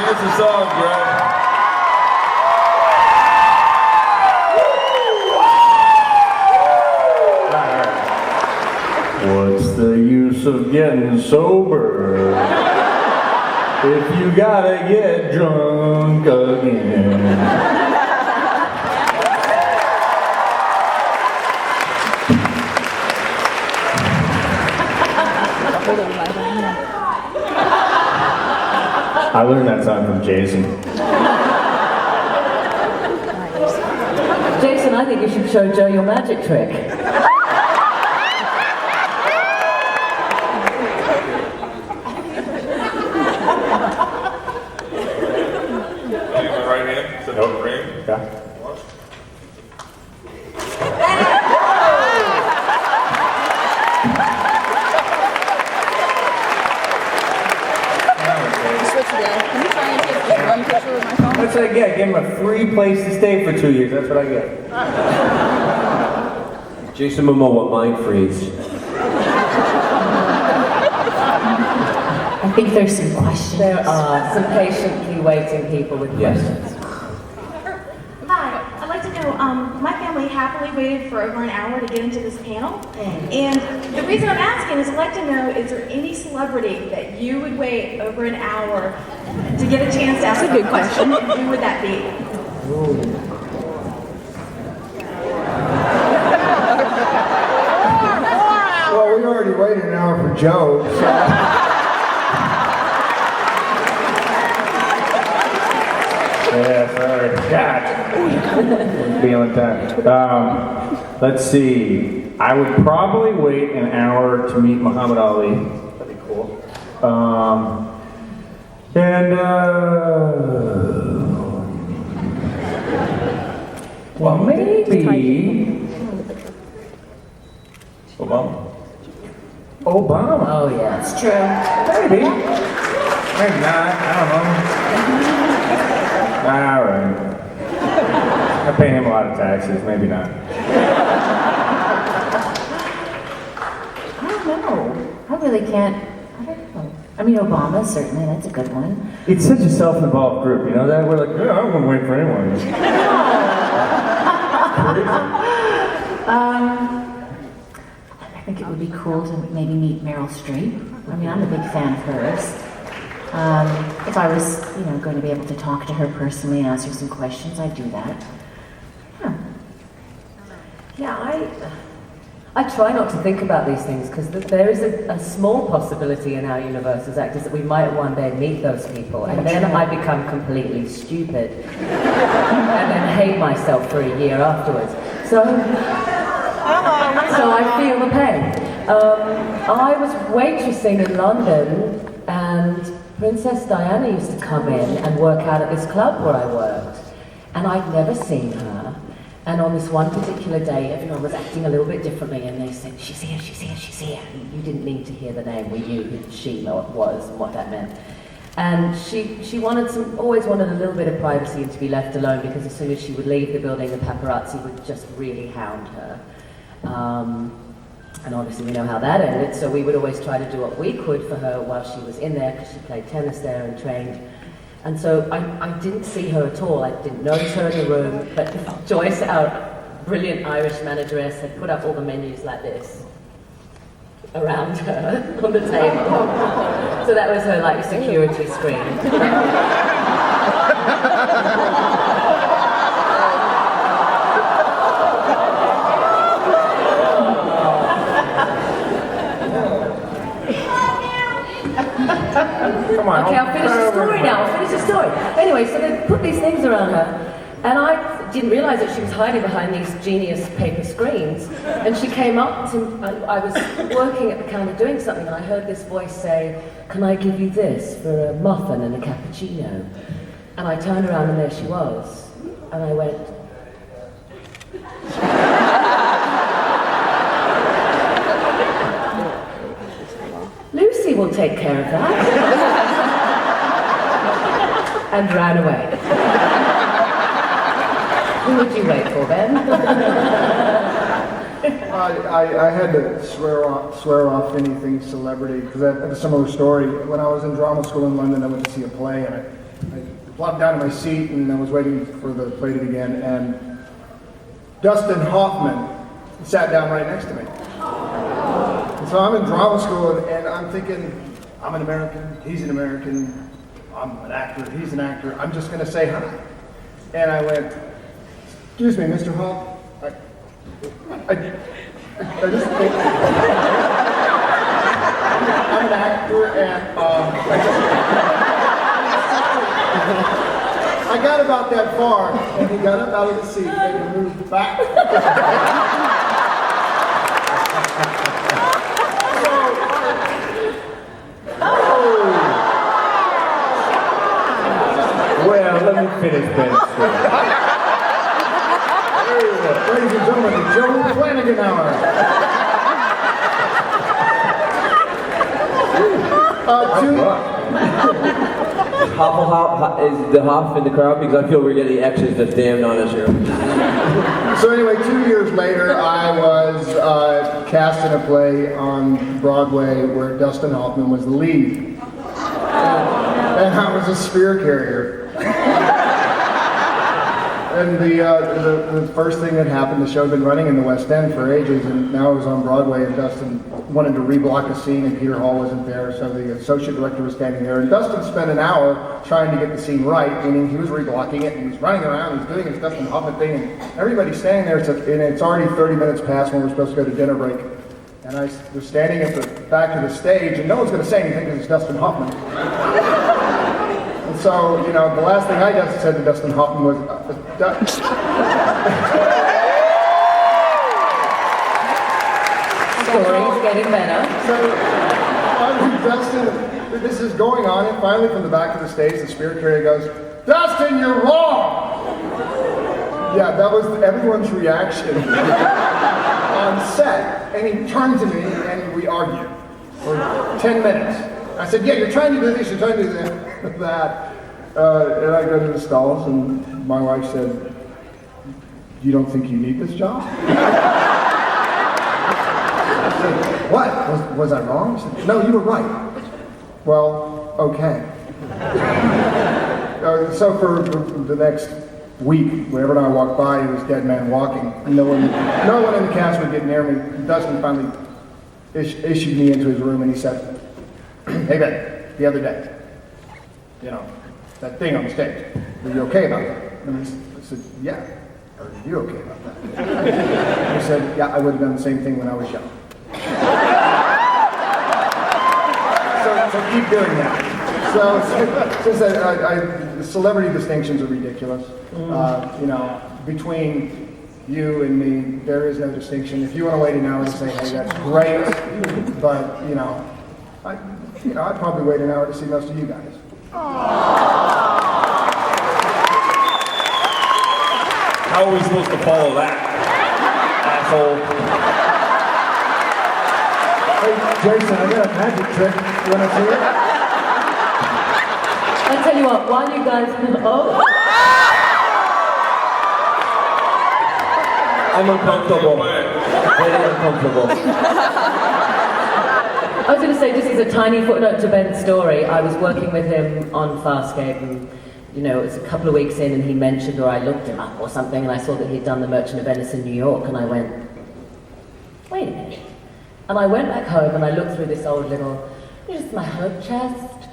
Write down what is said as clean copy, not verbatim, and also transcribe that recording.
Sing us a song, bro. What's the use of getting sober if you gotta get drunk again? I learned that song from Jason. Jason, I think you should show Joe your magic trick. That's what I get. I give him a free place to stay for 2 years. That's what I get. Jason Momoa, mind freeze. I think there's some questions. There are some patiently waiting people with questions. Hi, I'd like to know, my family happily waited for over an hour to get into this panel. And the reason I'm asking is I'd like to know, is there any celebrity that you would wait over an hour to get a chance to ask a question? Who would that be? Well, we already waited an hour for Joe, so... Yeah, sorry. God. Feeling time. Let's see. I would probably wait an hour to meet Muhammad Ali. That'd be cool. Well, maybe Obama. Obama. Oh, yeah, it's true. Maybe. Maybe not. I don't know. All right. I pay him a lot of taxes. Maybe not. I don't know. I really can't. I don't know. I mean, Obama, certainly, that's a good one. It's such a self-involved group, you know that? We're like, yeah, I wouldn't wait for anyone. I think it would be cool to maybe meet Meryl Streep. I mean, I'm a big fan of hers. If I was, going to be able to talk to her personally and ask her some questions, I'd do that. Yeah, I try not to think about these things because there is a small possibility in our universe as actors that we might one day meet those people, and then I become completely stupid and then hate myself for a year afterwards. So I feel the pain. I was waitressing in London, and Princess Diana used to come in and work out at this club where I worked, and I'd never seen her. And on this one particular day, everyone was acting a little bit differently, and they said, she's here, she's here, she's here. And you didn't need to hear the name, we knew who she was and what that meant. And she always wanted a little bit of privacy and to be left alone, because as soon as she would leave the building, the paparazzi would just really hound her. And obviously we know how that ended, so we would always try to do what we could for her while she was in there, because she played tennis there and trained. And so I didn't see her at all. I didn't notice her in the room, but Joyce, our brilliant Irish manageress, had put up all the menus like this around her on the table. So that was her security screen. Come on. Okay, I'll finish the story now. Anyway, so they put these things around her, and I didn't realize that she was hiding behind these genius paper screens. And she came up to, I was working at the counter doing something, and I heard this voice say, "Can I give you this for a muffin and a cappuccino?" And I turned around, and there she was. And I went, "Lucy will take care of that." And ran away. Who would you wait for, Ben? I had to swear off anything celebrity, because I have a similar story. When I was in drama school in London, I went to see a play, and plopped down in my seat and I was waiting for the play to begin, and Dustin Hoffman sat down right next to me. And so I'm in drama school and I'm thinking, I'm an American, he's an American, I'm an actor, he's an actor, I'm just going to say hi. And I went, excuse me, Mr. Hoff, I just think, I'm an actor and I got about that far, and he got up out of the seat and he moved back. Well, let me finish Ben's story. Ladies and gentlemen, the Joe Flanagan Hour. Is the Hop in the crowd? Because I feel we're getting X's that's damned on us here. So anyway, 2 years later, I was cast in a play on Broadway where Dustin Hoffman was the lead. And I was a spear carrier. And the first thing that happened, the show had been running in the West End for ages, and now it was on Broadway, and Dustin wanted to reblock a scene, and Peter Hall wasn't there, so the associate director was standing there, and Dustin spent an hour trying to get the scene right, meaning he was reblocking it, and he was running around, he's doing his Dustin Hoffman thing, and everybody's standing there, and it's already 30 minutes past when we're supposed to go to dinner break, and I was standing at the back of the stage, and no one's going to say anything because it's Dustin Hoffman. And so, the last thing I just said to Dustin Hoffman was, Story's getting better. So, Dustin, this is going on, and finally from the back of the stage, the spirit carrier goes, Dustin, you're wrong! Yeah, that was everyone's reaction on set. And he turned to me, and we argued for 10 minutes. I said, yeah, you're trying to do this, you're trying to do that. And I go to the stalls, and my wife said, you don't think you need this job? I said, what? Was I wrong? She said, no, you were right. Well, okay. So for the next week, whenever I walked by, he was dead man walking. No one in the cast would get near me. Dustin finally issued me into his room, and he said, hey, Ben, the other day, that thing on the stage, were you okay about that? And I said, yeah. Are you okay about that? He said, yeah, I would have done the same thing when I was young. So keep doing that. So since the celebrity distinctions are ridiculous. Between you and me, there is no distinction. If you want to wait an hour to say, hey, that's great, but I'd probably wait an hour to see most of you guys. How are we supposed to follow that? Asshole. Hey, Jason, I got a magic trick. You want to see it? I'll tell you what, while you guys... Oh! I'm uncomfortable. Very uncomfortable. I was going to say, just as a tiny footnote to Ben's story, I was working with him on Farscape, and it was a couple of weeks in, and he mentioned, or I looked him up or something, and I saw that he'd done The Merchant of Venice in New York, and I went, wait a minute. And I went back home, and I looked through this old little, my home chest,